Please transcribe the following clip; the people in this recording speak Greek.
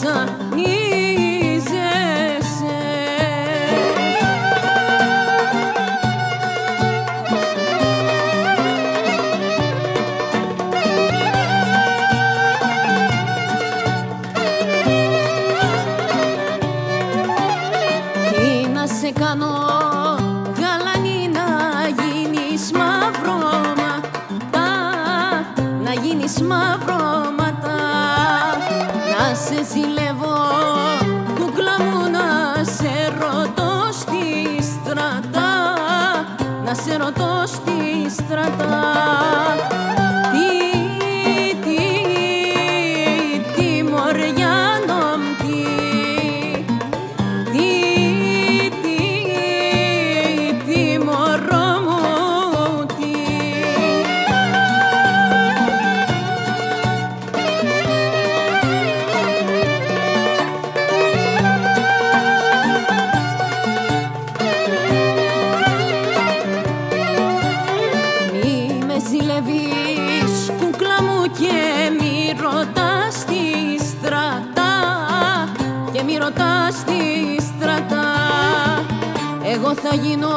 βασανίζεσαι. Τι να σε κάνω γαλανή, να γίνεις μαυρώματα, να γίνεις μαυρώματα, να σε ζηλεύω κούκλα μου, να σε ρωτώ στη στρατά, να σε ρωτώ στη στρατά. Τι μοριάνο τι μωρό μου τι. Μη με ζηλεύεις κούκλα μου και μη ρωτάς στη στρατά, και μη ρωτάς στη στρατά. Εγώ θα γίνω